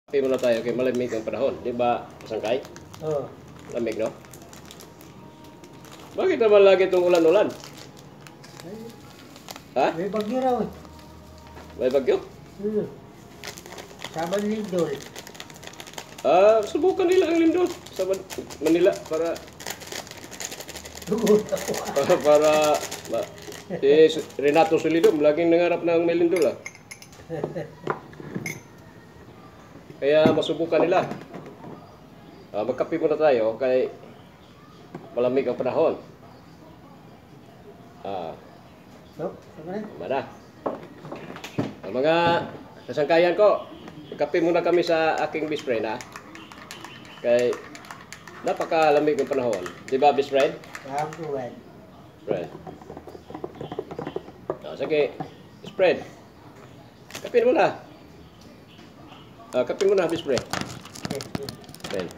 Kape muna tayo kay malamig ang panahon. Di ba, Sangkay? Oo. Lamig, no? Bakit naman lagi itong ulan-ulan? Ha? May bagyo raw eh. May bagyo? Saman Lindol. Subukan nila ang lindol sa Manila para Dugot ako. Renato Solidum laging nangarap ng may lindol Kaya masubukan nila. Magkape muna tayo kay malamig ang panahon. No? Saman? Mana? Ang mga kasangkayan ko, magkape muna kami sa aking best friend Kay napakalamig ang panahon. Di ba, best friend? Kabuan. Friend. Sige, best friend. Kape muna. Kape muna, best friend. Friend.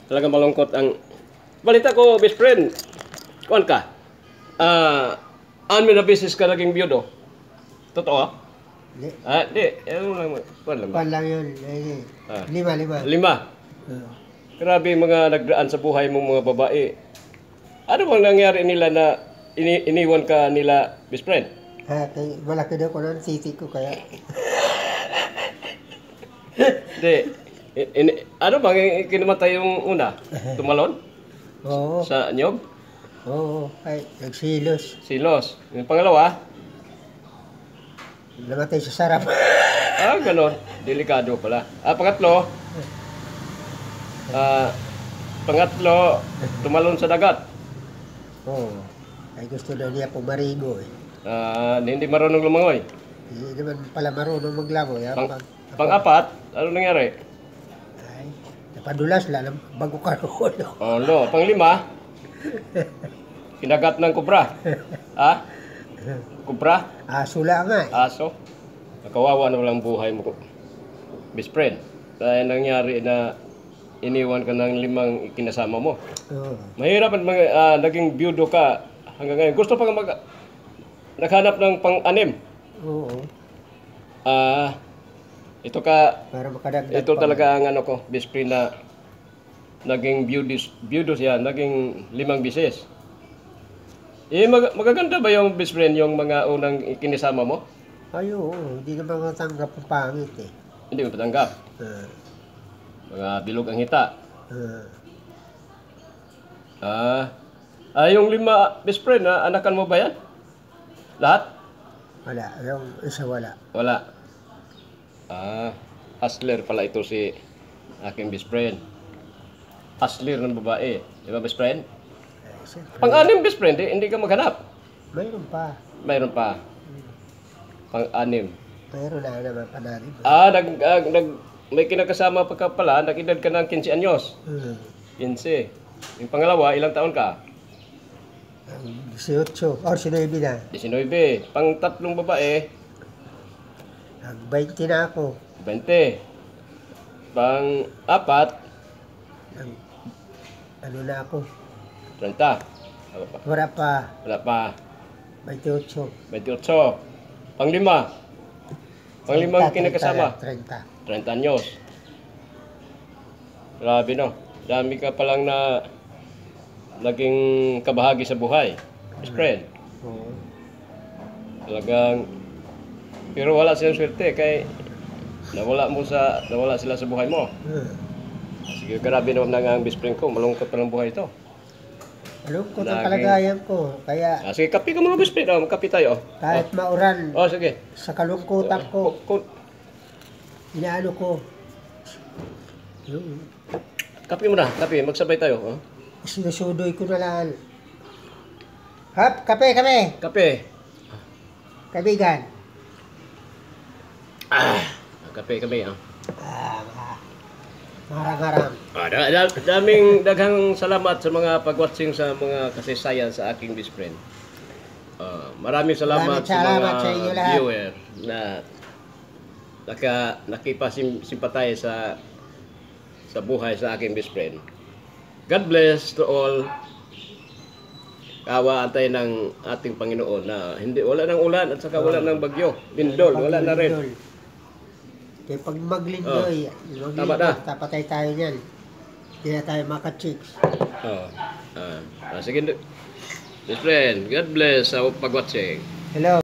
Talagang malungkot ang balita ko, best friend. Kuan ka? Ano na business ka naging biyudo? Totoo? Hindi. Di. Kuan lang ba? Pan lang yun. Lima. Lima. Grabe mga nagdaan sa buhay mong mga babae. Ano bang nangyari nila na iniwan ka nila, best friend? Malaki daw ko nun, sisi ko kaya. Hindi. Ano bang kinamatay yung una? Tumalon? Oo. Sa nyog? Oo. Ay, nagsilos. Silos. Yung pangalawa? Namatay sa sarap. Ganon. Delikado pala. Pangatlo, tumalon sa dagat. Oo. Ay gusto daw niya pumarigo eh. Hindi marunong lumangoy. Hindi naman pala marunong maglangoy. Pang-apat, ano nangyari? Ay, napadulas lang bago karoon. No. Pang-lima, kinagat ng kubra. Kubra? Aso lang nga eh. Aso? Nakawawa na walang buhay mo, best friend. Dahil nangyari na iniwan ka ng 5 kinasama mo. Oo. Mahirap at naging biyudo ka hanggang ngayon. Gusto pa nga naghanap ng pang-anim. Oo. Ito ka, Para makadagdag ito pa. talaga ang ano ko, best friend na naging biyudo siya, naging 5 bisis. Magaganda ba yung best friend, yung mga unang kinisama mo? Ay, oo. Hindi naman matanggap ang pangit eh. Hindi mo patanggap. Mga bilog ang hita. Yung 5 best friend, anakan mo ba yan? Lahat? Wala. Yung isa wala. Wala. Hustler pala ito si aking best friend. Hustler ng babae. Di ba, best friend? Siyempre, Pang-anim, best friend, hindi ka maghanap. mayroon pa. Mayroon pa. Pang-anim. Mayroon na naman panarin. May kinakasama pa ka pala, nag-edad ka ng 15 anyos. 15. Yung pangalawa, ilang taon ka? 18. Or 19 na. 19. Pang-tatlong babae, Nag-20 na ako. 20. Pang-apat, Ano na ako? 30. Wala pa. Wala pa. 28. 28. Pang-lima. Pang-limang kinakasama. 30. 30 anyos. Grabe, no? Dami ka palang na naging kabahagi sa buhay. Best friend. Oo. Talagang, pero wala silang swerte kay nawala sila sa buhay mo. Sige, grabe naman na ang best friend ko. Malungkot pa ng buhay ito. Malungkot ang kalagayan ko. Kaya Sige, kape ka mga best friend. Kape tayo. kahit mauran Sige. sa kalungkutan ko, inaano ko. Kape mo na. Kape. Magsabay tayo. Sinusudoy ko na lang. Hap, kape. Kape. Kaibigan. Kape kami. Marang-marang. Daghang salamat sa mga pag-watching sa mga kasaysayan sa aking best friend. Maraming salamat sa inyo mga lahat. viewer na nakipasimpatay sa buhay sa aking best friend. God bless to all. Kawa tayo ng ating Panginoon na wala nang ulan at saka wala nang bagyo. Lindol, wala na rin. Kaya pag maglinggoy, Tama na. tapatay tayo niyan. Hindi na tayo maka-chicks. Oh. Sige, best friend. God bless sa pag-watching. Hello.